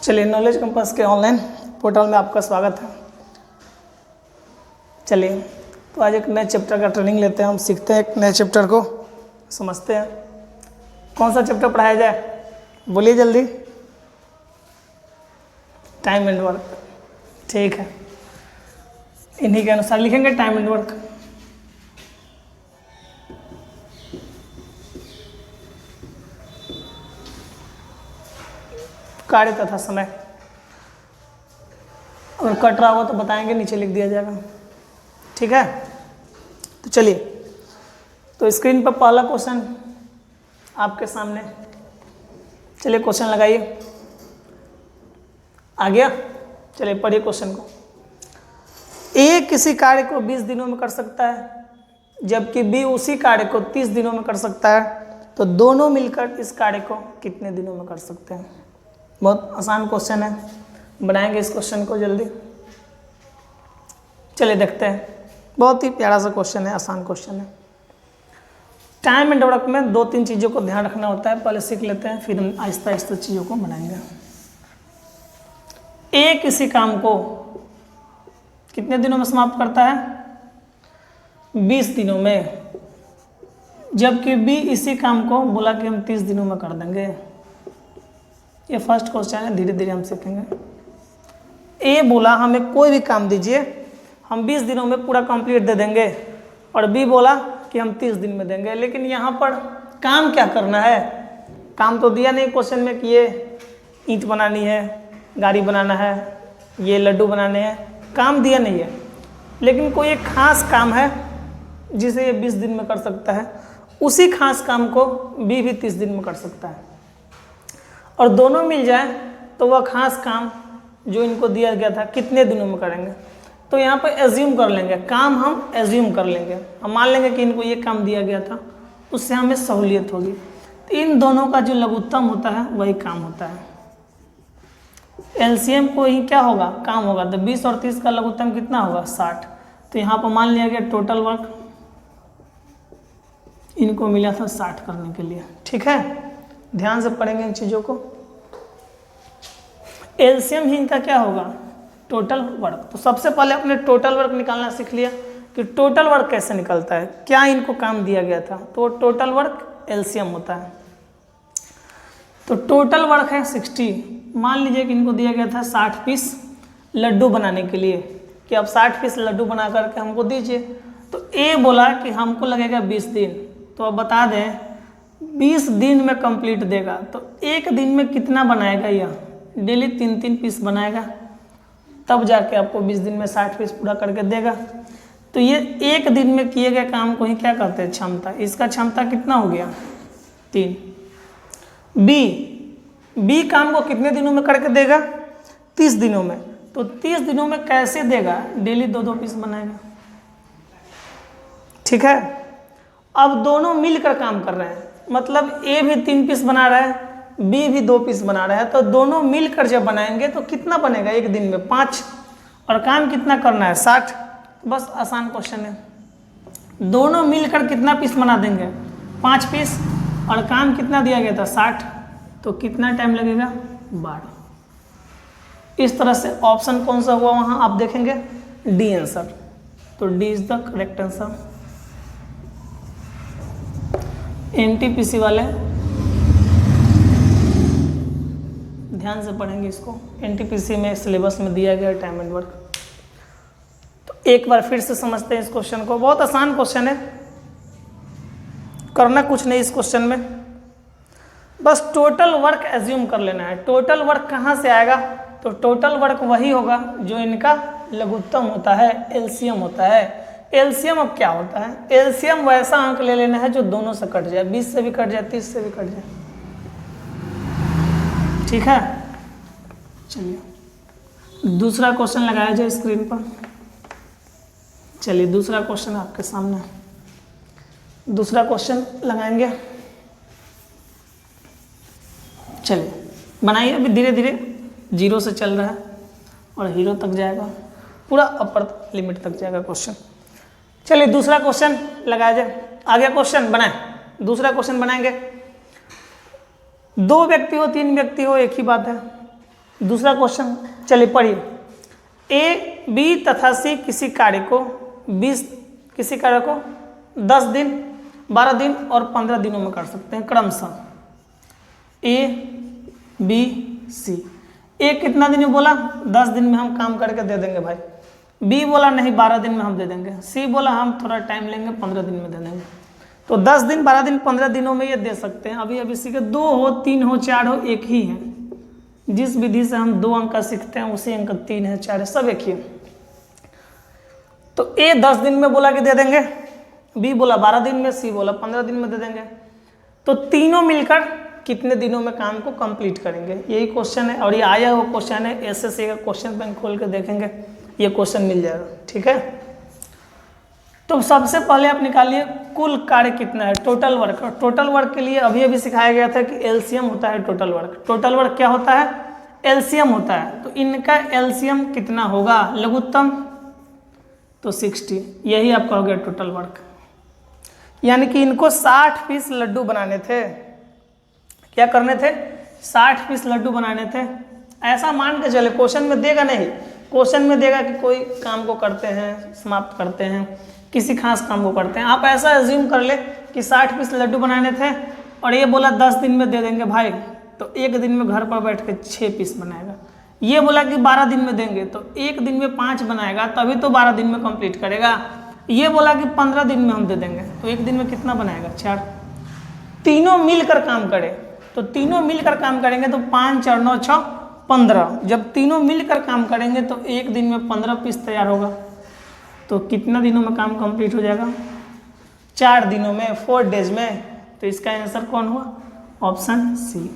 चलिए, knowledge compass के online portal में आपका स्वागत है। चलिए, तो आज एक नए चैप्टर का ट्रेनिंग लेते हैं। हम सीखते हैं एक नए चैप्टर को, समझते हैं। कौन सा चैप्टर पढ़ाया जाए, बोलिए जल्दी। टाइम एंड वर्क, ठीक है। इन्हीं के अनुसार लिखेंगे टाइम एंड वर्क। कार्य तथा समय, अगर कट रहा हो तो बताएंगे, नीचे लिख दिया जाएगा, ठीक है। तो चलिए, तो स्क्रीन पर पहला क्वेश्चन आपके सामने। चलिए क्वेश्चन लगाइए। आ गया? चलिए पढ़िए क्वेश्चन को। ए किसी कार्य को 20 दिनों में कर सकता है, जबकि बी उसी कार्य को 30 दिनों में कर सकता है, तो दोनों मिलकर इस कार्य को कितने दिनों में कर सकते हैं? बहुत आसान क्वेश्चन है, बनाएंगे इस क्वेश्चन को जल्दी। चलिए देखते हैं। बहुत ही प्यारा सा क्वेश्चन है, आसान क्वेश्चन है। टाइम एंड वर्क में 2-3 चीज़ों को ध्यान रखना होता है, पहले सीख लेते हैं, फिर हम आहिस्ता आहिस्ता चीज़ों को बनाएंगे। ए किसी काम को कितने दिनों में समाप्त करता है? 20 दिनों में, जबकि बी इसी काम को बोला कि हम 30 दिनों में कर देंगे। ये फर्स्ट क्वेश्चन है, धीरे धीरे हम सीखेंगे। ए बोला हमें कोई भी काम दीजिए, हम 20 दिनों में पूरा कंप्लीट दे देंगे, और बी बोला कि हम 30 दिन में देंगे। लेकिन यहाँ पर काम क्या करना है? काम तो दिया नहीं क्वेश्चन में कि ये ईंट बनानी है, गाड़ी बनाना है, ये लड्डू बनाने हैं, काम दिया नहीं है। लेकिन कोई एक खास काम है जिसे ये 20 दिन में कर सकता है, उसी खास काम को बी भी 30 दिन में कर सकता है, और दोनों मिल जाए तो वह खास काम जो इनको दिया गया था कितने दिनों में करेंगे। तो यहाँ पर एज्यूम कर लेंगे, काम हम एज्यूम कर लेंगे, हम मान लेंगे कि इनको ये काम दिया गया था, उससे हमें सहूलियत होगी। तो इन दोनों का जो लघुत्तम होता है वही काम होता है। एलसीएम को ही क्या होगा? काम होगा। तो 20 और 30 का लघुत्तम कितना होगा? 60। तो यहाँ पर मान लिया गया टोटल वर्क इनको मिला था 60 करने के लिए, ठीक है। ध्यान से पढ़ेंगे इन चीज़ों को। एलसीएम ही इनका क्या होगा? Total work. तो सबसे पहले अपने टोटल वर्क निकालना सीख लिया कि टोटल वर्क कैसे निकलता है, क्या इनको काम दिया गया था, तो टोटल वर्क एलसीएम होता है। तो टोटल वर्क है 60। मान लीजिए कि इनको दिया गया था 60 पीस लड्डू बनाने के लिए, कि अब 60 पीस लड्डू बना करके हमको दीजिए। तो ए बोला कि हमको लगेगा 20 दिन। तो अब बता दें 20 दिन में कंप्लीट देगा, तो एक दिन में कितना बनाएगा? यह डेली 3-3 पीस बनाएगा, तब जाके आपको 20 दिन में 60 पीस पूरा करके देगा। तो ये एक दिन में किए गए काम को ही क्या कहते हैं? क्षमता। इसका क्षमता कितना हो गया? 3। बी काम को कितने दिनों में करके देगा? 30 दिनों में। तो 30 दिनों में कैसे देगा? डेली 2-2 पीस बनाएगा, ठीक है। अब दोनों मिलकर काम कर रहे हैं, मतलब ए भी 3 पीस बना रहा है, बी भी 2 पीस बना रहा है। तो दोनों मिलकर जब बनाएंगे तो कितना बनेगा एक दिन में? 5। और काम कितना करना है? 60। बस आसान क्वेश्चन है। दोनों मिलकर कितना पीस बना देंगे? 5 पीस। और काम कितना दिया गया था? 60। तो कितना टाइम लगेगा? 12। इस तरह से ऑप्शन कौन सा हुआ वहाँ आप देखेंगे? D answer. तो D is the correct answer. NTPC वाले ध्यान से पढ़ेंगे इसको। एनटीपीसी में सिलेबस में दिया गया टाइम एंड वर्क। तो एक बार फिर से समझते हैं इस क्वेश्चन को। बहुत आसान क्वेश्चन है, करना कुछ नहीं इस क्वेश्चन में, बस टोटल वर्क एज्यूम कर लेना है। टोटल वर्क कहाँ से आएगा? तो टोटल वर्क वही होगा जो इनका लघुत्तम होता है, एलसीएम होता है। एलसीएम अब क्या होता है? एलसीएम वैसा अंक ले लेना है जो दोनों से कट जाए, 20 से भी कट जाए, 30 से भी कट जाए, ठीक है। चलिए दूसरा क्वेश्चन लगाया जाए स्क्रीन पर। चलिए दूसरा क्वेश्चन आपके सामने, दूसरा क्वेश्चन लगाएंगे। चलिए बनाइए। अभी धीरे धीरे 0 से चल रहा है और हीरो तक जाएगा, पूरा अपर लिमिट तक जाएगा क्वेश्चन। चलिए दूसरा क्वेश्चन लगाया जाए। आगे क्वेश्चन बनाए, दूसरा क्वेश्चन बनाएंगे। 2 व्यक्ति हो 3 व्यक्ति हो एक ही बात है, दूसरा क्वेश्चन चलिए पढ़िए। ए, बी तथा सी किसी कार्य को 10 दिन, 12 दिन और 15 दिनों में कर सकते हैं क्रमशः। ए, बी, सी। ए कितना दिन में बोला? 10 दिन में हम काम करके दे देंगे भाई। बी बोला नहीं 12 दिन में हम दे देंगे। सी बोला हम थोड़ा टाइम लेंगे 15 दिन में दे देंगे। तो 10 दिन, 12 दिन, 15 दिनों में ये दे सकते हैं। अभी सी के 2 हो, 3 हो, 4 हो, एक ही है। जिस विधि से हम 2 अंक का सीखते हैं उसी अंक 3 है, 4 है, सब एक ही है। तो ए 10 दिन में बोला कि दे देंगे, बी बोला 12 दिन में, सी बोला 15 दिन में दे देंगे। तो तीनों मिलकर कितने दिनों में काम को कंप्लीट करेंगे, यही क्वेश्चन है। और ये आया हुआ क्वेश्चन है, एसएससी का क्वेश्चन बैंक खोल के देखेंगे, ये क्वेश्चन मिल जाएगा। ठीक है, तो सबसे पहले आप निकालिए कुल कार्य कितना है, टोटल वर्क। और टोटल वर्क के लिए अभी सिखाया गया था कि एलसीएम होता है टोटल वर्क। टोटल वर्क क्या होता है? एलसीएम होता है। तो इनका एलसीएम कितना होगा? लघुत्तम तो 60, यही आपका हो गया टोटल वर्क। यानी कि इनको 60 पीस लड्डू बनाने थे। क्या करने थे? 60 पीस लड्डू बनाने थे। ऐसा मान के चले, क्वेश्चन में देगा नहीं, क्वेश्चन में देगा कि कोई काम को करते हैं, समाप्त करते हैं, किसी खास काम को करते हैं। आप ऐसा एज्यूम कर ले कि 60 पीस लड्डू बनाने थे और ये बोला 10 दिन में दे देंगे भाई, तो एक दिन में घर पर बैठ के 6 पीस बनाएगा। ये बोला कि 12 दिन में देंगे, तो एक दिन में 5 बनाएगा, तभी तो 12 दिन में कंप्लीट करेगा। ये बोला कि 15 दिन में हम दे देंगे, तो एक दिन में कितना बनाएगा? 4। तीनों मिलकर काम करें, तो तीनों मिलकर काम करेंगे तो 5 और 9 6 15। जब तीनों मिलकर काम करेंगे तो एक दिन में 15 पीस तैयार होगा। तो कितना दिनों में काम कंप्लीट हो जाएगा? 4 दिनों में, 4 डेज में। तो इसका आंसर कौन हुआ? Option C.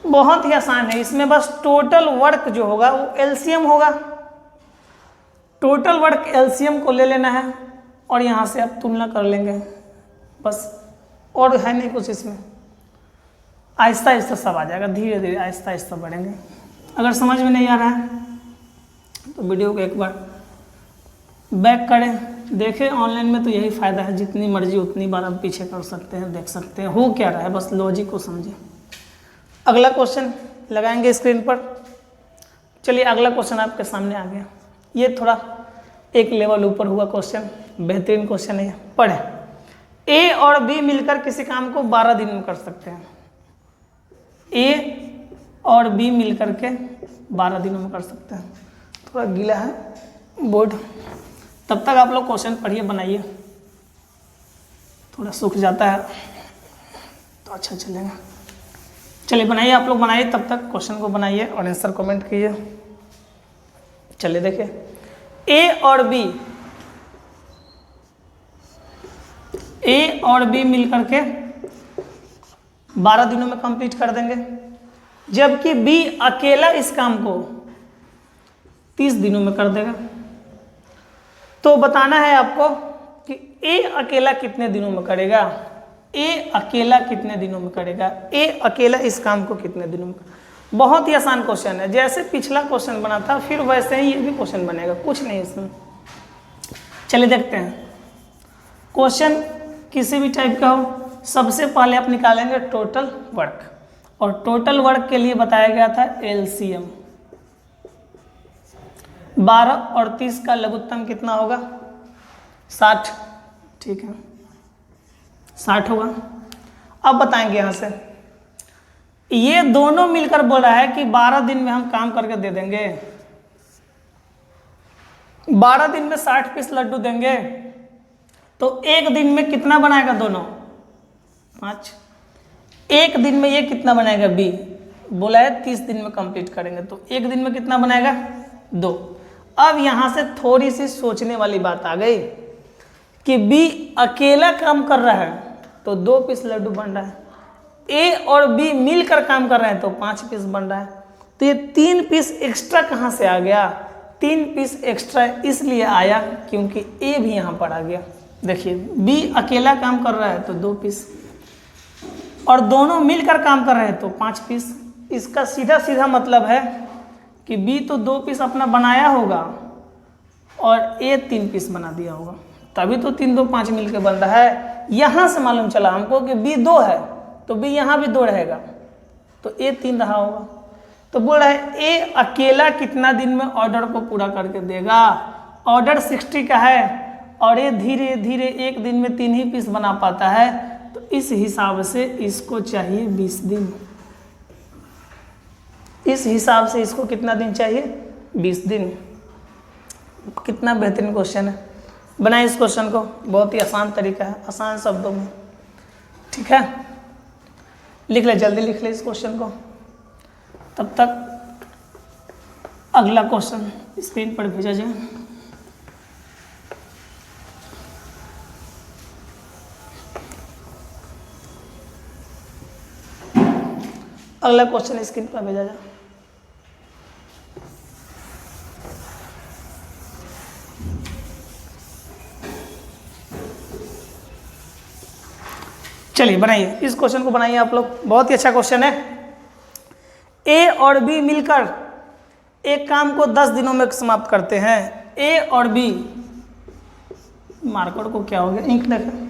बहुत ही आसान है, इसमें बस टोटल वर्क जो होगा वो एलसीएम होगा। टोटल वर्क एलसीएम को ले लेना है और यहाँ से आप तुलना कर लेंगे, बस, और है नहीं कुछ इसमें। आहिस्ता आहिस्ता सब आ जाएगा, धीरे धीरे आहिस्ता आहिस्ता बढ़ेंगे। अगर समझ में नहीं आ रहा है तो वीडियो को एक बार बैक करें, देखें। ऑनलाइन में तो यही फ़ायदा है, जितनी मर्जी उतनी बार आप पीछे कर सकते हैं, देख सकते हैं हो क्या रहा है, बस लॉजिक को समझिए। अगला क्वेश्चन लगाएंगे स्क्रीन पर। चलिए अगला क्वेश्चन आपके सामने आ गया। ये थोड़ा एक लेवल ऊपर हुआ क्वेश्चन, बेहतरीन क्वेश्चन है, पढ़ें। ए और बी मिलकर किसी काम को 12 दिन में कर सकते हैं। ए और बी मिलकर के 12 दिनों में कर सकते हैं। थोड़ा गीला है बोर्ड, तब तक आप लोग क्वेश्चन पढ़िए, बनाइए। थोड़ा सूख जाता है तो अच्छा चलेगा। चलिए बनाइए, आप लोग बनाइए, तब तक क्वेश्चन को बनाइए और आंसर कमेंट कीजिए। चलिए देखिए, ए और बी मिलकर के 12 दिनों में कंप्लीट कर देंगे, जबकि बी अकेला इस काम को 30 दिनों में कर देगा। तो बताना है आपको कि ए अकेला कितने दिनों में करेगा। ए अकेला कितने दिनों में करेगा, ए अकेला इस काम को कितने दिनों में। बहुत ही आसान क्वेश्चन है, जैसे पिछला क्वेश्चन बना था फिर वैसे ही ये भी क्वेश्चन बनेगा, कुछ नहीं इसमें। चलिए देखते हैं। क्वेश्चन किसी भी टाइप का हो, सबसे पहले आप निकालेंगे टोटल वर्क, और टोटल वर्क के लिए बताया गया था एलसीएम। 12 और 30 का लघुत्तम कितना होगा? 60। ठीक है, 60 होगा। अब बताएंगे यहाँ से, ये दोनों मिलकर बोल रहा है कि 12 दिन में हम काम करके दे देंगे। 12 दिन में 60 पीस लड्डू देंगे, तो एक दिन में कितना बनाएगा दोनों? 5। एक दिन में ये कितना बनाएगा? बी बोला है 30 दिन में कंप्लीट करेंगे, तो एक दिन में कितना बनाएगा? 2। अब यहाँ से थोड़ी सी सोचने वाली बात आ गई कि बी अकेला काम कर रहा है तो 2 पीस लड्डू बन रहा है, ए और बी मिलकर काम कर रहे हैं तो 5 पीस बन रहा है। तो ये 3 पीस एक्स्ट्रा कहाँ से आ गया? 3 पीस एक्स्ट्रा इसलिए आया क्योंकि ए भी यहाँ पर आ गया। देखिए, बी अकेला काम कर रहा है तो 2 पीस, और दोनों मिलकर काम कर रहे हैं तो 5 पीस। इसका सीधा सीधा मतलब है कि बी तो 2 पीस अपना बनाया होगा और ए 3 पीस बना दिया होगा, तभी तो 3 2 5 मिलकर बन रहा है। यहाँ से मालूम चला हमको कि बी 2 है तो बी यहाँ भी 2 रहेगा, तो ए 3 रहा होगा। तो बोल रहा है ए अकेला कितना दिन में ऑर्डर को पूरा करके देगा। ऑर्डर 60 का है और ये धीरे धीरे एक दिन में 3 ही पीस बना पाता है, तो इस हिसाब से इसको चाहिए 20 दिन। इस हिसाब से इसको कितना दिन चाहिए? 20 दिन। कितना बेहतरीन क्वेश्चन है। बनाए इस क्वेश्चन को, बहुत ही आसान तरीका है, आसान शब्दों में। ठीक है, लिख ले, जल्दी लिख ले इस क्वेश्चन को। तब तक अगला क्वेश्चन स्क्रीन पर भेजा जाए। अगला क्वेश्चन स्क्रीन पर भेजा जाए। चलिए बनाइए इस क्वेश्चन को, बनाइए आप लोग। बहुत ही अच्छा क्वेश्चन है। ए और बी मिलकर एक काम को 10 दिनों में समाप्त करते हैं। ए और बी, मार्कर को क्या हो गया, इंक देखें,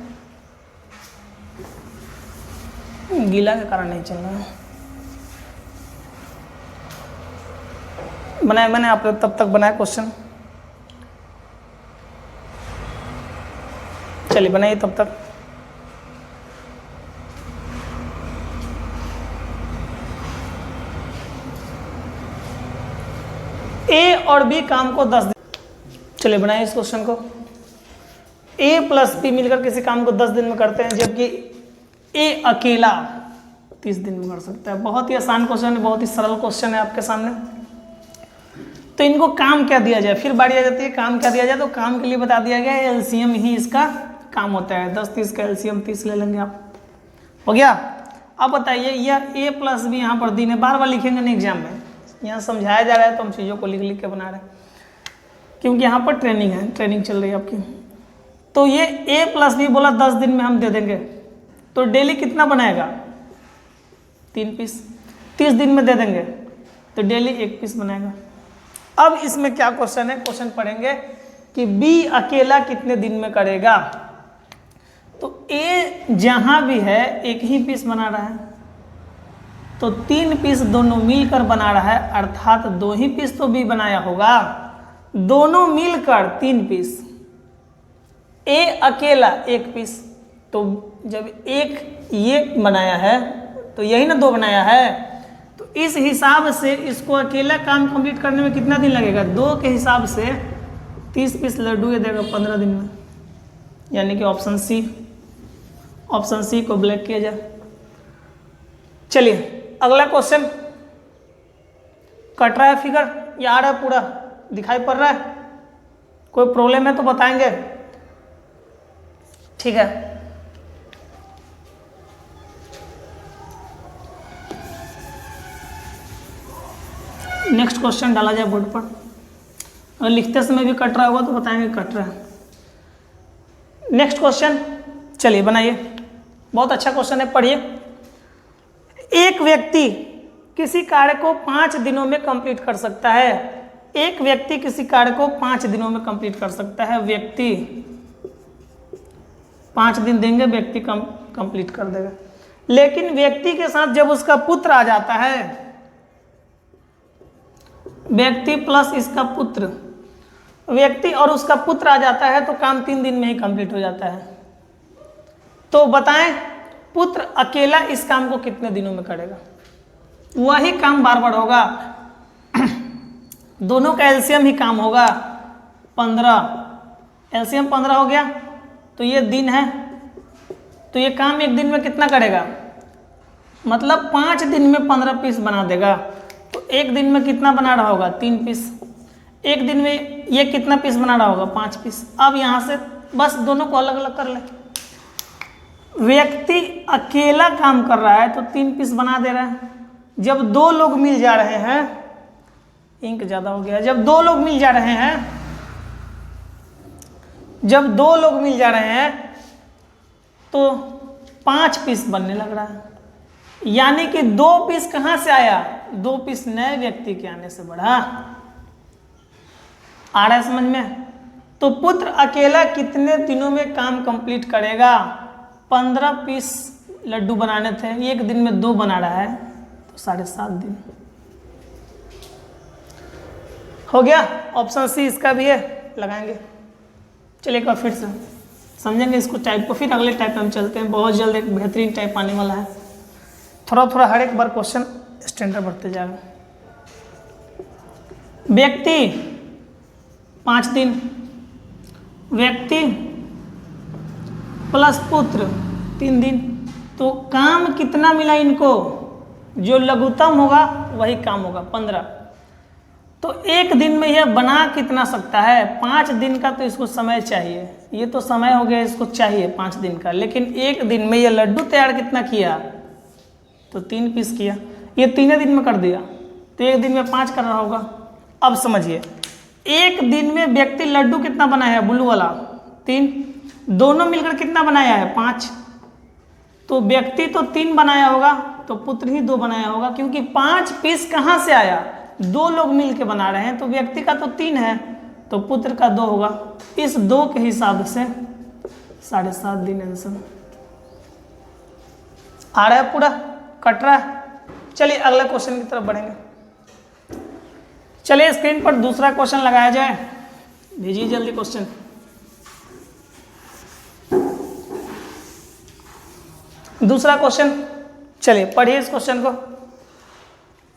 गीला के कारण नहीं चल रहा है। बनाए मैंने, आप लोग तब तक बनाए क्वेश्चन। चलिए बनाइए तब तक। ए और बी काम को 10 दिन, चलिए बनाइए इस क्वेश्चन को। ए प्लस बी मिलकर किसी काम को 10 दिन में करते हैं, जबकि ए अकेला 30 दिन में कर सकता है। बहुत ही आसान क्वेश्चन है, बहुत ही सरल क्वेश्चन है आपके सामने। तो इनको काम क्या दिया जाए, फिर बारी आ जाती है काम क्या दिया जाए। तो काम के लिए बता दिया गया है एलसीएम ही इसका काम होता है। 10-30 का एलसीएम 30 ले लेंगे आप, हो गया। अब बताइए यह ए प्लस बी यहाँ पर दिन है, बार बार लिखेंगे नहीं एग्जाम में, यहाँ समझाया जा रहा है तो हम चीज़ों को लिख लिख के बना रहे हैं, क्योंकि यहाँ पर ट्रेनिंग है, ट्रेनिंग चल रही है आपकी। तो ये ए प्लस बी बोला 10 दिन में हम दे देंगे, तो डेली कितना बनाएगा? 3 पीस। 30 दिन में दे देंगे तो डेली 1 पीस बनाएगा। अब इसमें क्या क्वेश्चन है, क्वेश्चन पढ़ेंगे कि बी अकेला कितने दिन में करेगा। तो ए जहाँ भी है 1 ही पीस बना रहा है, तो 3 पीस दोनों मिलकर बना रहा है, अर्थात 2 ही पीस तो बी बनाया होगा। दोनों मिलकर 3 पीस, ए अकेला 1 पीस। तो जब एक ये बनाया है तो यही ना 2 बनाया है, तो इस हिसाब से इसको अकेला काम कंप्लीट करने में कितना दिन लगेगा? 2 के हिसाब से 30 पीस लड्डू ये देगा 15 दिन में, यानी कि ऑप्शन सी को ब्लैक किया जाए। चलिए अगला क्वेश्चन, कट रहा है फिगर या आ रहा है, पूरा दिखाई पड़ रहा है? कोई प्रॉब्लम है तो बताएंगे, ठीक है। नेक्स्ट क्वेश्चन डाला जाए बोर्ड पर। अगर लिखते समय भी कट रहा होगा तो बताएंगे कट रहा है। नेक्स्ट क्वेश्चन, चलिए बनाइए। बहुत अच्छा क्वेश्चन है, पढ़िए। एक व्यक्ति किसी कार्य को 5 दिनों में कंप्लीट कर सकता है। एक व्यक्ति किसी कार्य को 5 दिनों में कंप्लीट कर सकता है। व्यक्ति 5 दिन देंगे, व्यक्ति कंप्लीट कर देगा। लेकिन व्यक्ति के साथ जब उसका पुत्र आ जाता है, व्यक्ति प्लस इसका पुत्र, व्यक्ति और उसका पुत्र आ जाता है, तो काम 3 दिन में ही कंप्लीट हो जाता है। तो बताएं पुत्र अकेला इस काम को कितने दिनों में करेगा? वही काम बार बार होगा, दोनों का एलसीएम ही काम होगा। 15 एलसीएम 15 हो गया, तो ये दिन है, तो ये काम 1 दिन में कितना करेगा? मतलब 5 दिन में 15 पीस बना देगा। तो 1 दिन में कितना बना रहा होगा? 3 पीस। 1 दिन में ये कितना पीस बना रहा होगा? 5 पीस। अब यहाँ से बस दोनों को अलग अलग कर ले। व्यक्ति अकेला काम कर रहा है तो 3 पीस बना दे रहा है। जब 2 लोग मिल जा रहे हैं, इंक ज़्यादा हो गया, जब 2 लोग मिल जा रहे हैं, जब 2 लोग मिल जा रहे हैं तो 5 पीस बनने लग रहा है। यानी कि 2 पीस कहाँ से आया? 2 पीस नए व्यक्ति के आने से बढ़ा। आ रहा है समझ में? तो पुत्र अकेला कितने दिनों में काम कंप्लीट करेगा? 15 पीस लड्डू बनाने थे, 1 दिन में 2 बना रहा है, तो 7.5 दिन। हो गया, ऑप्शन सी इसका भी है, लगाएंगे। चलिए एक बार फिर से समझेंगे इसको टाइप को, फिर अगले टाइप में हम चलते हैं। बहुत जल्द एक बेहतरीन टाइप आने वाला है, थोड़ा थोड़ा हर एक बार क्वेश्चन स्टैंडर्ड बढ़ते जाएगा। व्यक्ति 5 दिन, व्यक्ति प्लस पुत्र 3 दिन, तो काम कितना मिला इनको? जो लघुत्तम होगा वही काम होगा 15। तो एक दिन में यह बना कितना सकता है? 5 दिन का तो इसको समय चाहिए, ये तो समय हो गया इसको चाहिए 5 दिन का, लेकिन एक दिन में यह लड्डू तैयार कितना किया? तो 3 पीस किया, ये 3 दिन में कर दिया, तो एक दिन में 5 कर रहा होगा। अब समझिए, एक दिन में व्यक्ति लड्डू कितना बनाया है? ब्लू वाला 3, दोनों मिलकर कितना बनाया है? 5। तो व्यक्ति तो 3 बनाया होगा, तो पुत्र ही 2 बनाया होगा, क्योंकि 5 पीस कहाँ से आया? 2 लोग मिलकर बना रहे हैं, तो व्यक्ति का तो 3 है, तो पुत्र का 2 होगा। इस 2 के हिसाब से 7.5 दिन आंसर आ रहा है, पूरा कट रहा है। चलिए अगला क्वेश्चन की तरफ बढ़ेंगे। चलिए स्क्रीन पर दूसरा क्वेश्चन लगाया जाए, भेजिए जल्दी क्वेश्चन। दूसरा क्वेश्चन, चलिए पढ़िए इस क्वेश्चन को।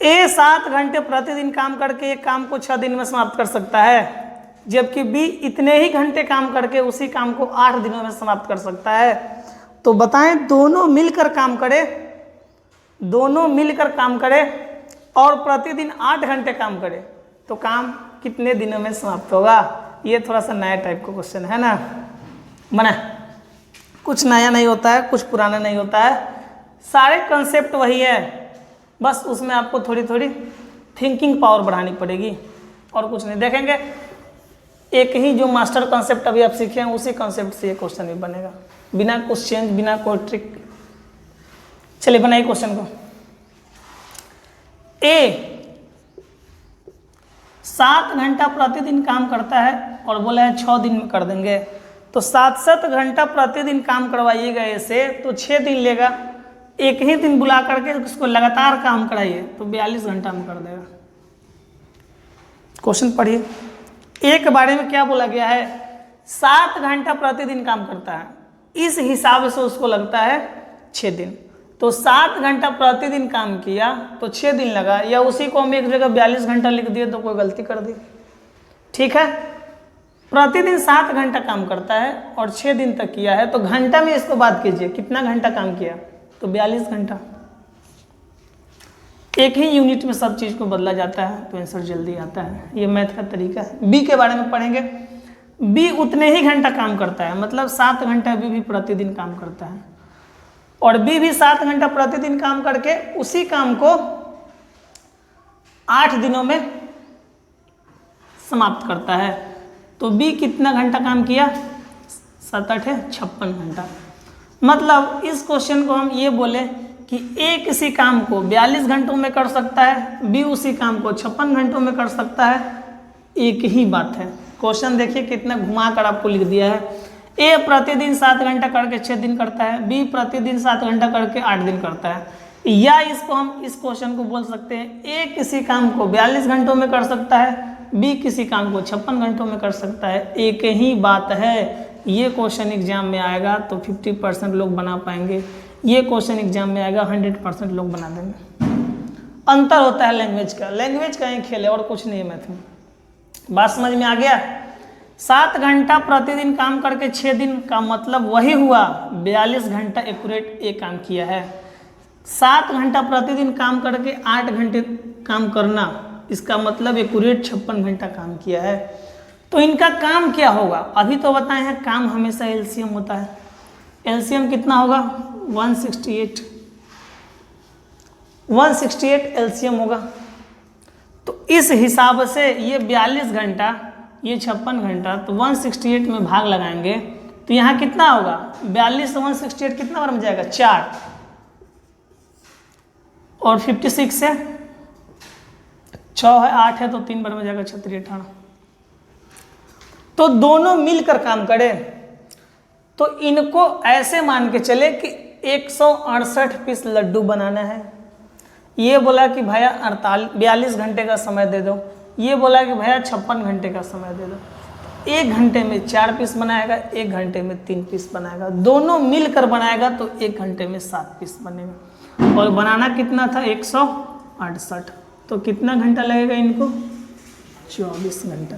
ए 7 घंटे प्रतिदिन काम करके एक काम को 6 दिन में समाप्त कर सकता है, जबकि बी इतने ही घंटे काम करके उसी काम को 8 दिनों में समाप्त कर सकता है। तो बताएं, दोनों मिलकर काम करे, दोनों मिलकर काम करे और प्रतिदिन 8 घंटे काम करे, तो काम कितने दिनों में समाप्त होगा? ये थोड़ा सा नया टाइप का क्वेश्चन है ना, मना कुछ नया नहीं होता है, कुछ पुराना नहीं होता है, सारे कंसेप्ट वही है, बस उसमें आपको थोड़ी थोड़ी थिंकिंग पावर बढ़ानी पड़ेगी और कुछ नहीं। देखेंगे एक ही जो मास्टर कंसेप्ट अभी आप सीखे हैं उसी कंसेप्ट से ये क्वेश्चन भी बनेगा, बिना कुछ चेंज, बिना कोई ट्रिक। चलिए बनाइए क्वेश्चन को। ए 7 घंटा प्रतिदिन काम करता है और बोला है 6 दिन में कर देंगे, तो 7 घंटा प्रतिदिन काम करवाइएगा ऐसे, तो 6 दिन लेगा। एक ही दिन बुला करके उसको लगातार काम कराइए तो 42 घंटा में कर देगा। क्वेश्चन पढ़िए। एक के बारे में क्या बोला गया है? 7 घंटा प्रतिदिन काम करता है, इस हिसाब से उसको लगता है 6 दिन। तो 7 घंटा प्रतिदिन काम किया तो 6 दिन लगा, या उसी को हम एक जगह 42 घंटा लिख दिए तो कोई गलती कर दी। ठीक है, प्रतिदिन 7 घंटा काम करता है और 6 दिन तक किया है, तो घंटा में इसको बात कीजिए, कितना घंटा काम किया? तो 42 घंटा। एक ही यूनिट में सब चीज़ को बदला जाता है तो आंसर जल्दी आता है, ये मैथ का तरीका है। बी के बारे में पढ़ेंगे। बी उतने ही घंटा काम करता है, मतलब 7 घंटा बी भी प्रतिदिन काम करता है, और बी भी 7 घंटा प्रतिदिन काम करके उसी काम को 8 दिनों में समाप्त करता है। तो बी कितना घंटा काम किया? 7 8 56 घंटा। मतलब इस क्वेश्चन को हम ये बोले कि ए किसी काम को 42 घंटों में कर सकता है, बी उसी काम को 56 घंटों में कर सकता है, एक ही बात है। क्वेश्चन देखिए कितना घुमा कर आपको लिख दिया है। ए प्रतिदिन 7 घंटा करके 6 दिन करता है, बी प्रतिदिन 7 घंटा करके 8 दिन करता है, या इसको हम इस क्वेश्चन को बोल सकते हैं ए किसी काम को 42 घंटों में कर सकता है, बी किसी काम को 56 घंटों में कर सकता है, एक ही बात है। ये क्वेश्चन एग्जाम में आएगा तो 50% लोग बना पाएंगे, ये क्वेश्चन एग्जाम में आएगा 100% लोग बना देंगे। अंतर होता है लैंग्वेज का ही खेल है और कुछ नहीं है मैथ में। बात समझ में आ गया? 7 घंटा प्रतिदिन काम करके 6 दिन का मतलब वही हुआ 42 घंटा एक्यूरेट ये काम किया है। 7 घंटा प्रतिदिन काम करके 8 घंटे काम करना, इसका मतलब एक्यूरेट 56 घंटा काम किया है। तो इनका काम क्या होगा? अभी तो बताए हैं काम हमेशा एलसीएम होता है। एलसीएम कितना होगा? 168 एलसीएम होगा। तो इस हिसाब से ये 42 घंटा, ये 56 घंटा, तो 168 में भाग लगाएंगे तो यहाँ कितना होगा? 42 से 168 कितना बार में जाएगा? 4, और 56 से 6 है, 8 है, तो 3 बार में जाएगा 36 18। तो दोनों मिलकर काम करें तो इनको ऐसे मान के चले कि 168 पीस लड्डू बनाना है। ये बोला कि भैया 42 घंटे का समय दे दो, ये बोला कि भैया 56 घंटे का समय दे दो। 1 घंटे में 4 पीस बनाएगा, 1 घंटे में 3 पीस बनाएगा, दोनों मिलकर बनाएगा तो 1 घंटे में 7 पीस बनेगा। और बनाना कितना था 168, तो कितना घंटा लगेगा इनको 24 घंटा।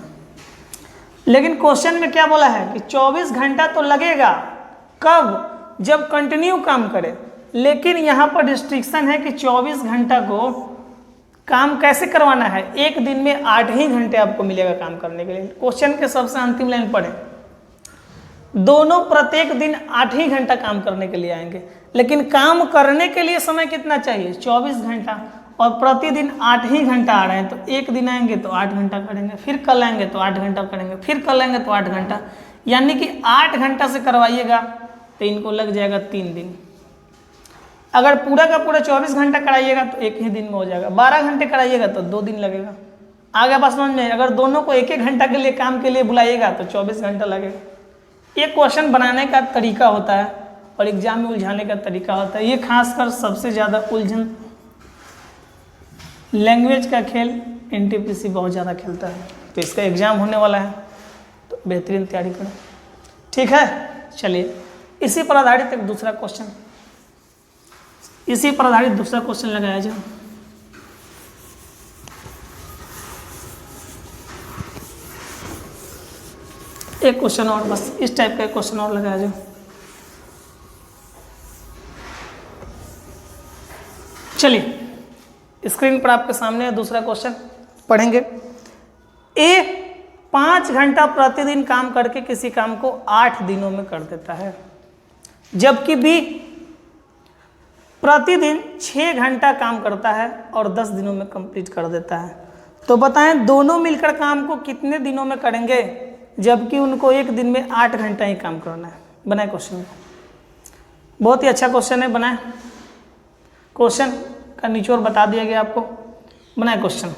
लेकिन क्वेश्चन में क्या बोला है कि 24 घंटा तो लगेगा, कब? जब कंटिन्यू काम करे। लेकिन यहाँ पर रिस्ट्रिक्शन है कि 24 घंटा को काम कैसे करवाना है, एक दिन में 8 ही घंटे आपको मिलेगा काम करने के लिए। क्वेश्चन के सबसे अंतिम लाइन पढ़े, दोनों प्रत्येक दिन 8 ही घंटा काम करने के लिए आएंगे, लेकिन काम करने के लिए समय कितना चाहिए 24 घंटा, और प्रतिदिन 8 ही घंटा आ रहे हैं। तो एक दिन आएंगे तो 8 घंटा करेंगे, फिर कल आएंगे तो 8 घंटा करेंगे, फिर कल आएंगे तो 8 घंटा, यानी कि 8 घंटा से करवाइएगा तो इनको लग जाएगा 3 दिन। अगर पूरा का पूरा 24 घंटा कराइएगा तो एक ही दिन में हो जाएगा, 12 घंटे कराइएगा तो 2 दिन लगेगा। आगे बात समझ में? अगर दोनों को एक एक घंटा के लिए काम के लिए बुलाइएगा तो 24 घंटा लगेगा। ये क्वेश्चन बनाने का तरीका होता है और एग्जाम में उलझाने का तरीका होता है। ये खासकर सबसे ज़्यादा उलझन लैंग्वेज का खेल एनटीपीसी बहुत ज़्यादा खेलता है, तो इसका एग्ज़ाम होने वाला है, तो बेहतरीन तैयारी करें। ठीक है, चलिए इसी पर आधारित एक दूसरा क्वेश्चन, इसी पर आधारित दूसरा क्वेश्चन लगाया जाए। एक क्वेश्चन और, बस इस टाइप का एक क्वेश्चन और लगाया जाए। चलिए स्क्रीन पर आपके सामने दूसरा क्वेश्चन पढ़ेंगे। ए 5 घंटा प्रतिदिन काम करके किसी काम को 8 दिनों में कर देता है, जबकि बी प्रतिदिन 6 घंटा काम करता है और 10 दिनों में कंप्लीट कर देता है। तो बताएं दोनों मिलकर काम को कितने दिनों में करेंगे, जबकि उनको एक दिन में 8 घंटा ही काम करना है। बनाए क्वेश्चन, बहुत ही अच्छा क्वेश्चन है, बनाए। क्वेश्चन का निचोड़ बता दिया गया आपको, बनाए क्वेश्चन।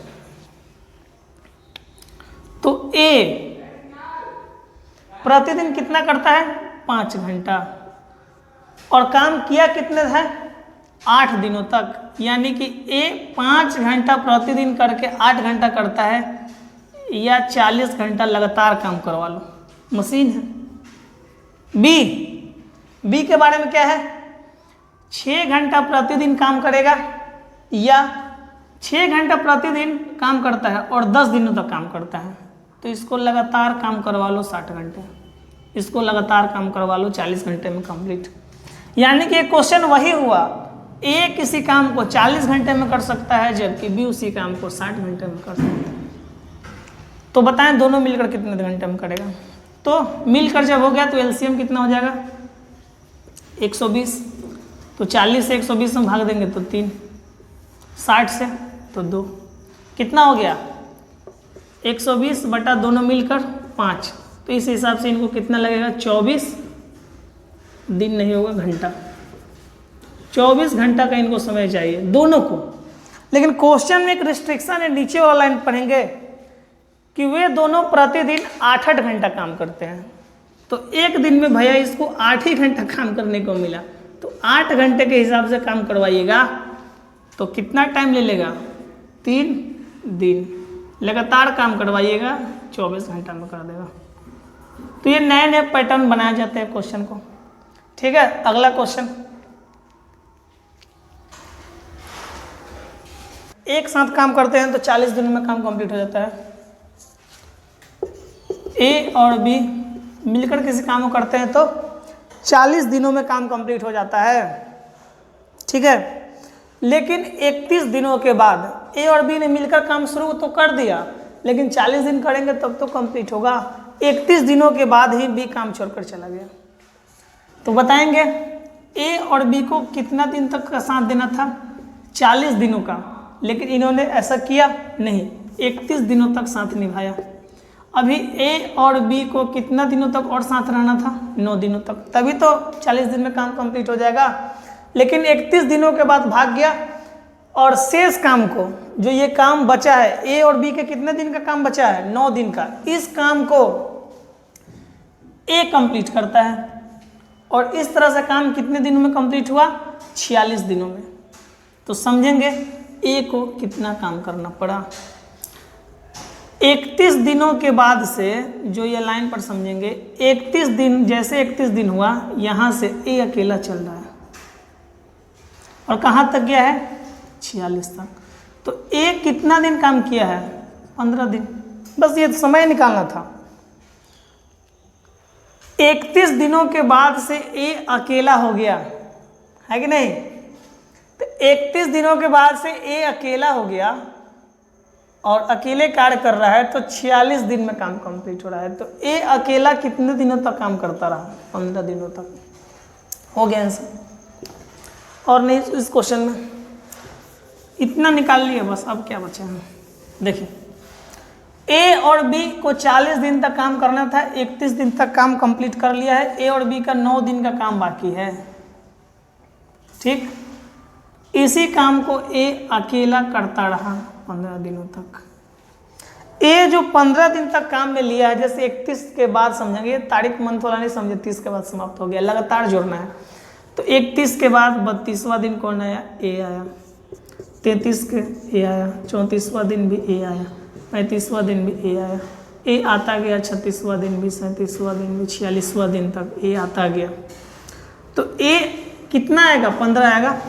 तो ए प्रतिदिन कितना करता है 5 घंटा, और काम किया कितने है 8 दिनों तक, यानी कि ए 5 घंटा प्रतिदिन करके 8 घंटा करता है, या 40 घंटा लगातार काम करवा लो, मशीन है। बी के बारे में क्या है, 6 घंटा प्रतिदिन काम करेगा, या 6 घंटा प्रतिदिन काम करता है और 10 दिनों तक काम करता है, तो इसको लगातार काम करवा लो 60 घंटे, इसको लगातार काम करवा लो 40 घंटे में कंप्लीट। यानी कि क्वेश्चन वही हुआ, ए किसी काम को 40 घंटे में कर सकता है, जबकि बी उसी काम को 60 घंटे में कर सकता है। तो बताएं दोनों मिलकर कितने घंटे में करेगा। तो मिलकर जब हो गया तो एलसीएम कितना हो जाएगा 120, तो 40 से 120 में भाग देंगे तो 3, 60 से तो 2, कितना हो गया 120 बटा दोनों मिलकर 5। तो इस हिसाब से इनको कितना लगेगा 24 दिन नहीं होगा घंटा, 24 घंटा का इनको समय चाहिए दोनों को। लेकिन क्वेश्चन में एक रिस्ट्रिक्शन है, नीचे वाला लाइन पढ़ेंगे कि वे दोनों प्रतिदिन 8-8 घंटा काम करते हैं। तो एक दिन में भैया इसको 8 ही घंटा काम करने को मिला, तो 8 घंटे के हिसाब से काम करवाइएगा तो कितना टाइम ले लेगा 3 दिन, लगातार काम करवाइएगा 24 घंटा में कर देगा। तो ये नए नए पैटर्न बनाए जाते हैं क्वेश्चन को। ठीक है, अगला क्वेश्चन, एक साथ काम करते हैं तो 40 दिनों में काम कंप्लीट हो जाता है। ए और बी मिलकर किसी काम को करते हैं तो 40 दिनों में काम कंप्लीट हो जाता है। ठीक है, लेकिन 31 दिनों के बाद ए और बी ने मिलकर काम शुरू तो कर दिया, लेकिन 40 दिन करेंगे तब तो कंप्लीट होगा। 31 दिनों के बाद ही बी काम छोड़कर चला गया। तो बताएंगे ए और बी को कितना दिन तक का साथ देना था 40 दिनों का, लेकिन इन्होंने ऐसा किया नहीं, 31 दिनों तक साथ निभाया। अभी ए और बी को कितना दिनों तक और साथ रहना था 9 दिनों तक, तभी तो 40 दिन में काम कंप्लीट हो जाएगा। लेकिन 31 दिनों के बाद भाग गया, और शेष काम को, जो ये काम बचा है ए और बी के कितने दिन का काम बचा है 9 दिन का, इस काम को ए कंप्लीट करता है। और इस तरह से काम कितने दिनों में कंप्लीट हुआ 46 दिनों में। तो समझेंगे ए को कितना काम करना पड़ा। 31 दिनों के बाद से, जो ये लाइन पर समझेंगे, 31 दिन, जैसे 31 दिन हुआ यहाँ से ए अकेला चल रहा है और कहाँ तक गया है 46 तक। तो ए कितना दिन काम किया है 15 दिन, बस ये समय निकालना था। 31 दिनों के बाद से ए अकेला हो गया है कि नहीं, तो 31 दिनों के बाद से ए अकेला हो गया और अकेले कार्य कर रहा है, तो 46 दिन में काम कंप्लीट हो रहा है। तो ए अकेला कितने दिनों तक काम करता रहा 15 दिनों तक। हो गया आंसर। और नहीं इस क्वेश्चन में इतना निकाल लिया बस, अब क्या बचा है देखिए। ए और बी को 40 दिन तक काम करना था, 31 दिन तक काम कंप्लीट कर लिया है। ए और बी का 9 दिन का काम बाकी है, ठीक। इसी काम को ए अकेला करता रहा 15 दिनों तक। ए जो 15 दिन तक काम में लिया है, जैसे 31 के बाद समझेंगे, तारीख मंथ वाला नहीं समझे, 30 के बाद समाप्त हो गया, लगातार जोड़ना है। तो 31 के बाद 32वां दिन कौन आया, ए आया। 33 के ए आया, 34वां दिन भी ए आया, 35वां दिन भी ए आया, ए आता गया 36वां दिन भी, 37वां दिन भी, 46वां दिन तक ए आता गया। तो ए कितना आएगा 15 आएगा।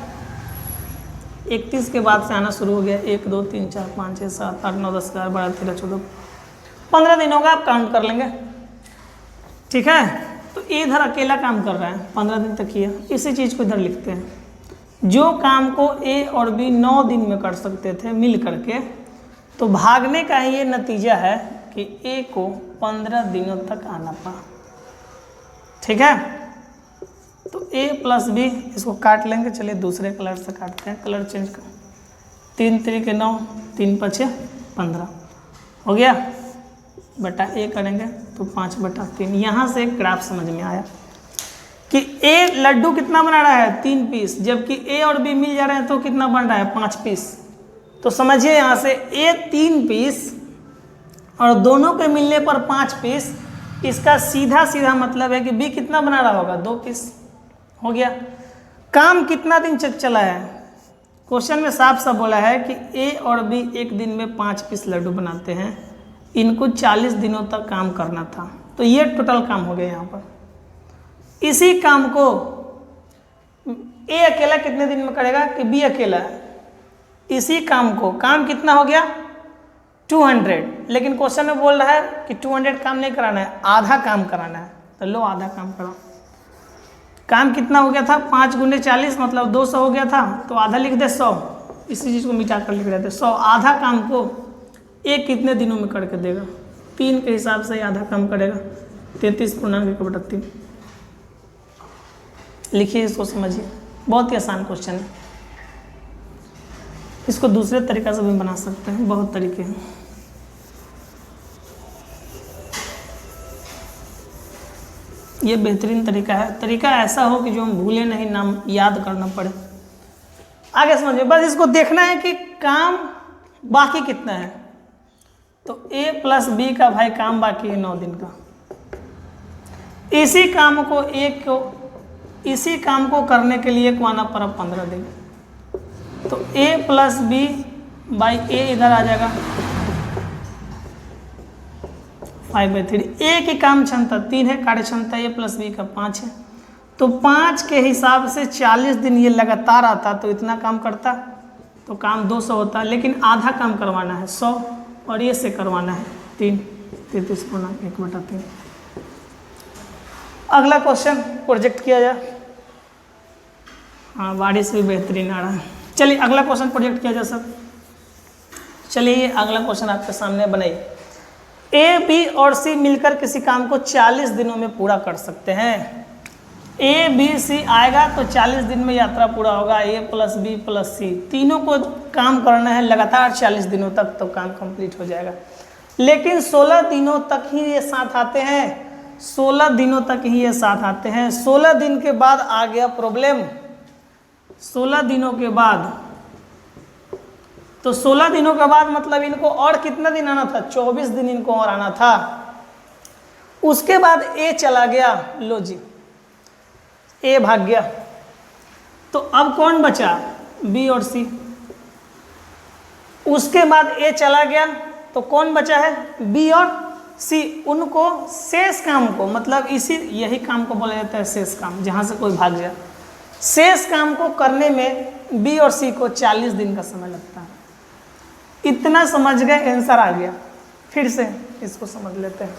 31 के बाद से आना शुरू हो गया, 1 2 3 4 5 6 7 8 9 10 11 12 13 14 15 दिन होगा, आप काउंट कर लेंगे, ठीक है। तो ए इधर अकेला काम कर रहा है 15 दिन तक किया। इसी चीज़ को इधर लिखते हैं, जो काम को ए और बी 9 दिन में कर सकते थे मिल करके, तो भागने का ही ये नतीजा है कि ए को 15 दिनों तक आना पड़ा, ठीक है। तो ए प्लस बी, इसको काट लेंगे, चलिए दूसरे कलर से काटते हैं, कलर चेंज कर। 3 3 के 9, 3 5 15 हो गया, बटा ए करेंगे तो 5/3। यहाँ से एक ग्राफ समझ में आया कि ए लड्डू कितना बना रहा है 3 पीस, जबकि ए और बी मिल जा रहे हैं तो कितना बन रहा है 5 पीस। तो समझिए यहाँ से ए 3 पीस और दोनों के मिलने पर 5 पीस, इसका सीधा सीधा मतलब है कि बी कितना बना रहा होगा 2 पीस। हो गया। काम कितना दिन चला है, क्वेश्चन में साफ साफ बोला है कि ए और बी एक दिन में 5 पीस लड्डू बनाते हैं, इनको 40 दिनों तक काम करना था। तो ये टोटल काम हो गया यहाँ पर। इसी काम को ए अकेला कितने दिन में करेगा कि बी अकेला, इसी काम को, काम कितना हो गया 200, लेकिन क्वेश्चन में बोल रहा है कि 200 काम नहीं कराना है, आधा काम कराना है। तो लो आधा काम करो। काम कितना हो गया था 5 × 40 मतलब 200 हो गया था, तो आधा लिख दे 100, इसी चीज़ को मिटा कर लिख रहे थे 100। आधा काम को ए कितने दिनों में करके देगा, 3 के हिसाब से आधा काम करेगा, 33.1/3। लिखिए, इसको समझिए, बहुत ही आसान क्वेश्चन है। इसको दूसरे तरीका से भी बना सकते हैं, बहुत तरीके हैं। ये बेहतरीन तरीका है, तरीका ऐसा हो कि जो हम भूले नहीं, नाम याद करना पड़े। आगे समझिए, बस इसको देखना है कि काम बाकी कितना है। तो ए प्लस बी का भाई काम बाकी है 9 दिन का। इसी काम को करने के लिए को आना पड़ा 15 दिन। तो a प्लस बी बाई ए इधर आ जाएगा 5/3। ए की काम क्षमता 3 है, कार्य क्षमता ए प्लस बी का 5 है। तो 5 के हिसाब से 40 दिन ये लगातार आता तो इतना काम करता, तो काम 200 होता, लेकिन आधा काम करवाना है 100 और ये से करवाना है 3, 33.1/3। अगला क्वेश्चन प्रोजेक्ट किया जाए। हाँ, बारिश भी बेहतरीन आ रहा है। चलिए अगला क्वेश्चन प्रोजेक्ट किया जाए सर। चलिए ये अगला क्वेश्चन आपके सामने बनाइए। ए बी और सी मिलकर किसी काम को 40 दिनों में पूरा कर सकते हैं। ए बी सी आएगा तो 40 दिन में यात्रा पूरा होगा। ए प्लस बी प्लस सी तीनों को काम करना है लगातार 40 दिनों तक, तो काम कंप्लीट हो जाएगा। लेकिन 16 दिनों तक ही ये साथ आते हैं, 16 दिनों तक ही ये साथ आते हैं। 16 दिन के बाद आ गया प्रॉब्लम। 16 दिनों के बाद, तो 16 दिनों के बाद मतलब इनको और कितना दिन आना था, 24 दिन इनको और आना था। उसके बाद ए चला गया, लो जी ए भाग गया, तो अब कौन बचा, बी और सी। उसके बाद ए चला गया, तो कौन बचा है, बी और सी। उनको शेष काम को, मतलब इसी यही काम को बोला जाता है शेष काम, जहाँ से कोई भाग जाए। शेष काम को करने में बी और सी को 40 दिन का समय लगता है। इतना समझ गए, आंसर आ गया। फिर से इसको समझ लेते हैं,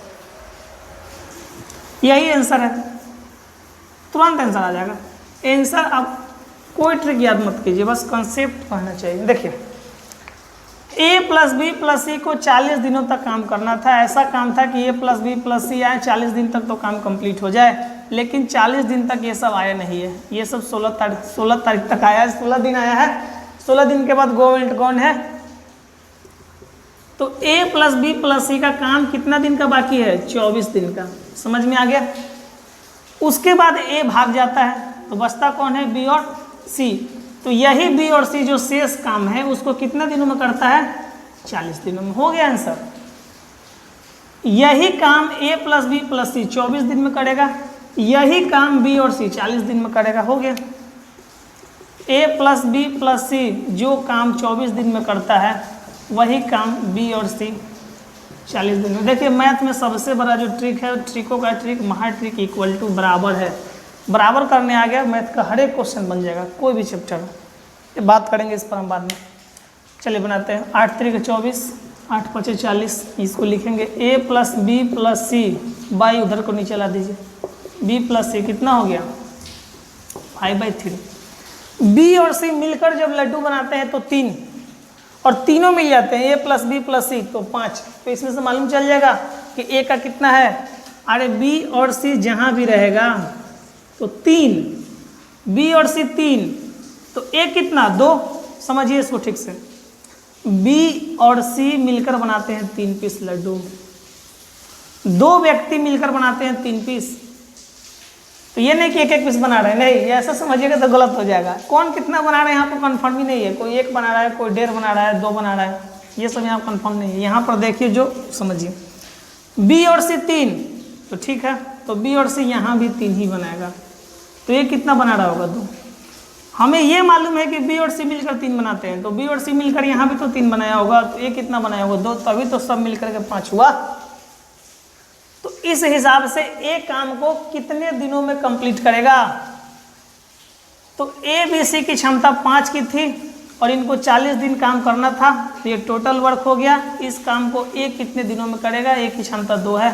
यही आंसर है, तुरंत आंसर आ जाएगा। आंसर आप कोई ट्रिक याद मत कीजिए, बस कॉन्सेप्ट पढ़ना चाहिए। देखिए ए प्लस बी प्लस सी को 40 दिनों तक काम करना था। ऐसा काम था कि ए प्लस बी प्लस सी आए, 40 दिन तक तो काम कंप्लीट हो जाए, लेकिन 40 दिन तक ये सब आया नहीं है। ये सब 16 तारीख तक आया है, 16 दिन आया है। 16 दिन के बाद गवर्नमेंट कौन है, तो ए प्लस बी प्लस सी का काम कितना दिन का बाकी है, 24 दिन का। समझ में आ गया। उसके बाद ए भाग जाता है, तो बचता कौन है, बी और सी। तो यही बी और सी जो शेष काम है उसको कितने दिनों में करता है, 40 दिनों में। हो गया आंसर। यही काम ए प्लस बी प्लस सी 24 दिन में करेगा, यही काम बी और सी 40 दिन में करेगा। हो गया। ए प्लस बी प्लस सी जो काम 24 दिन में करता है, वही काम बी और सी 40 दिन में। देखिए मैथ में सबसे बड़ा जो ट्रिक है, ट्रिकों का ट्रिक, महा ट्रिक इक्वल टू बराबर है। बराबर करने आ गया, मैथ का हर एक क्वेश्चन बन जाएगा, कोई भी चैप्टर। ये बात करेंगे इस पर हम बाद में। चलिए बनाते हैं। 8 3 24, 8 5 40। इसको लिखेंगे A plus B plus C by, उधर को नीचे ला दीजिए, बी प्लस सी कितना हो गया, 5/3। बी और सी मिलकर जब लड्डू बनाते हैं तो 3, और तीनों मिल जाते हैं, ए प्लस बी प्लस सी तो 5। तो इसमें से मालूम चल जाएगा कि ए का कितना है। अरे बी और सी जहाँ भी रहेगा तो 3, बी और सी 3, तो ए कितना, 2। समझिए इसको ठीक से। बी और सी मिलकर बनाते हैं 3 पीस लड्डू, 2 व्यक्ति मिलकर बनाते हैं 3 पीस। तो ये नहीं कि एक एक पीस बना रहे हैं, नहीं, ऐसा समझिएगा तो गलत हो जाएगा। कौन कितना बना रहे हैं यहाँ पर कन्फर्म ही नहीं है। कोई 1 बना रहा है, कोई 1.5 बना रहा है, 2 बना रहा है, ये सब यहाँ कन्फर्म नहीं है। यहाँ पर देखिए जो समझिए, बी और सी 3, तो ठीक है, तो बी और सी यहाँ भी 3 ही बनाएगा। तो ये कितना बना रहा होगा, 2। हमें ये मालूम है कि बी और सी मिलकर 3 बनाते हैं, तो बी और सी मिलकर यहाँ भी तो 3 बनाया होगा, तो ये कितना बनाया होगा, 2। तभी तो सब मिलकर के 5 हुआ। तो इस हिसाब से एक काम को कितने दिनों में कंप्लीट करेगा। तो ए बी सी की क्षमता 5 की थी और इनको 40 दिन काम करना था, तो ये टोटल वर्क हो गया। इस काम को ए कितने दिनों में करेगा, ए की क्षमता 2 है,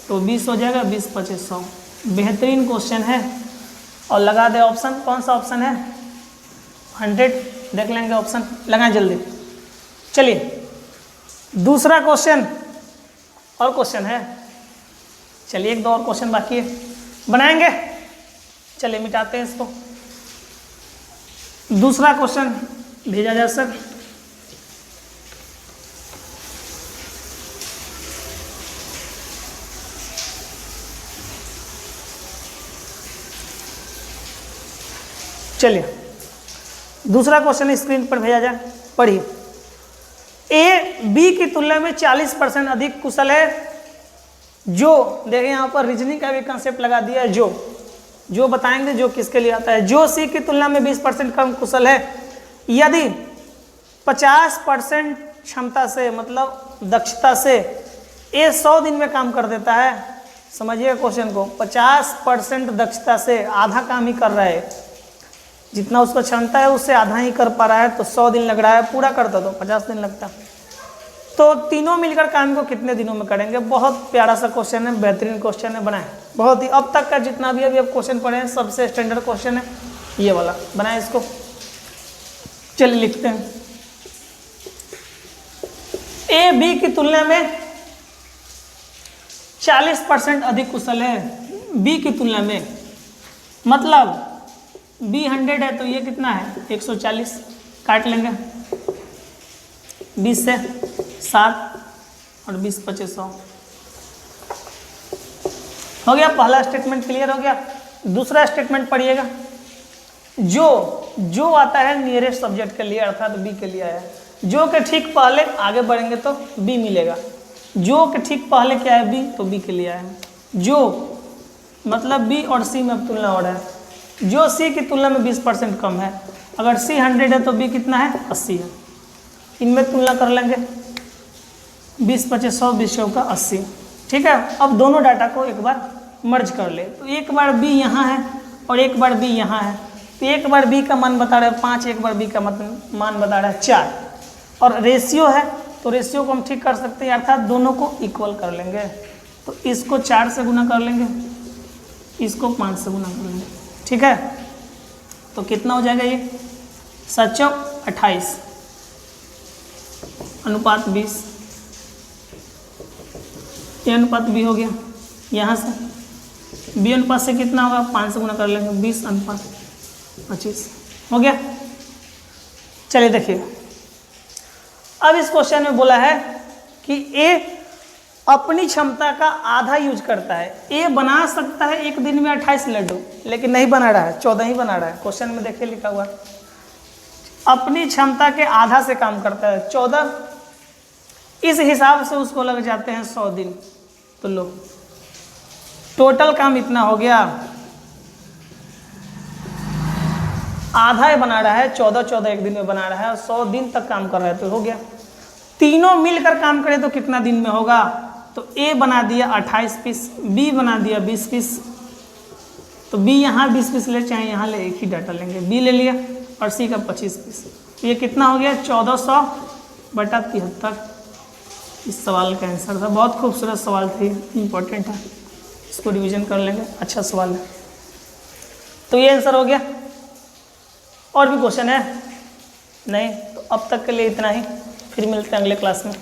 तो 20 हो जाएगा, 20 25 100। बेहतरीन क्वेश्चन है। और लगा दे ऑप्शन, कौन सा ऑप्शन है, 100। देख लेंगे ऑप्शन, लगाएं जल्दी। चलिए दूसरा क्वेश्चन, और क्वेश्चन है। चलिए एक 2 और क्वेश्चन बाकी है, बनाएंगे। चलिए मिटाते हैं इसको। दूसरा क्वेश्चन भेजा जाए सर। चलिए दूसरा क्वेश्चन स्क्रीन पर भेजा जाए, पढ़िए। ए बी की तुलना में 40% अधिक कुशल है। जो देखिए यहाँ पर रीजनिंग का भी कंसेप्ट लगा दिया है। जो बताएंगे जो किसके लिए आता है। जो सी की तुलना में 20% कम कुशल है। यदि 50% क्षमता से, मतलब दक्षता से, ए 100 दिन में काम कर देता है। समझिए क्वेश्चन को, 50% दक्षता से आधा काम ही कर रहा है, जितना उसका क्षमता है उससे आधा ही कर पा रहा है, तो 100 दिन लग रहा है। पूरा करता तो 50 दिन लगता। तो तीनों मिलकर काम को कितने दिनों में करेंगे। बहुत प्यारा सा क्वेश्चन है, बेहतरीन क्वेश्चन है, बनाए। बहुत ही अब तक का जितना भी अभी अब क्वेश्चन पढ़े हैं सबसे स्टैंडर्ड क्वेश्चन है ये वाला, बनाए इसको। चलिए लिखते हैं। ए बी की तुलना में 40% अधिक कुशल है। बी की तुलना में, मतलब बी 100 है तो ये कितना है, 140। काट लेंगे 20 से 7 और 20 25 100 हो गया। पहला स्टेटमेंट क्लियर हो गया। दूसरा स्टेटमेंट पढ़िएगा। जो आता है नियरेस्ट सब्जेक्ट के लिए, अर्थात बी के लिए आया है। जो के ठीक पहले आगे बढ़ेंगे तो बी मिलेगा। जो के ठीक पहले क्या है, बी, तो बी के लिए आया है। जो मतलब बी और सी में तुलना हो रहा है। जो सी की तुलना में 20% कम है। अगर सी 100 है तो बी कितना है, 80 है। इनमें तुलना कर लेंगे। 20 25 100, 20 चौका 80। ठीक है, अब दोनों डाटा को एक बार मर्ज कर ले। तो एक बार b यहाँ है और एक बार b यहाँ है, तो एक बार b का मान बता रहा है 5, एक बार b का मान बता रहा है 4, और रेशियो है तो रेशियो को हम ठीक कर सकते हैं, अर्थात दोनों को इक्वल कर लेंगे। तो इसको 4 से गुना कर लेंगे, इसको 5 से गुना कर लेंगे। ठीक है, तो कितना हो जाएगा ये 7 चौक 28 अनुपात 20, ये अनुपात b हो गया। यहाँ से b अनुपात से कितना होगा 5 से गुना कर लेंगे, 20 अनुपात 25 हो गया। चलिए देखिए, अब इस क्वेश्चन में बोला है कि a अपनी क्षमता का आधा यूज करता है। ए बना सकता है एक दिन में 28 लड्डू, लेकिन नहीं बना रहा है, 14 ही बना रहा है। क्वेश्चन में देखिए लिखा हुआ अपनी क्षमता के आधा से काम करता है 14, इस हिसाब से उसको लग जाते हैं 100 दिन। तो लो टोटल काम इतना हो गया, आधा ही बना रहा है, 14 एक दिन में बना रहा है और 100 दिन तक काम कर रहा है, तो हो गया। तीनों मिलकर काम करें तो कितना दिन में होगा, तो A बना दिया 28 पीस, B बना दिया 20 पीस, तो B यहाँ 20 पीस ले, चाहे यहाँ ले, एक ही डाटा लेंगे, B ले लिया, और C का 25 पीस। तो ये कितना हो गया 1400/73। इस सवाल का आंसर था। बहुत खूबसूरत सवाल था, इम्पोर्टेंट है, इसको रिवीजन कर लेंगे, अच्छा सवाल है। तो ये आंसर हो गया। और भी क्वेश्चन है नहीं? तो अब तक के लिए इतना ही, फिर मिलते हैं अगले क्लास में।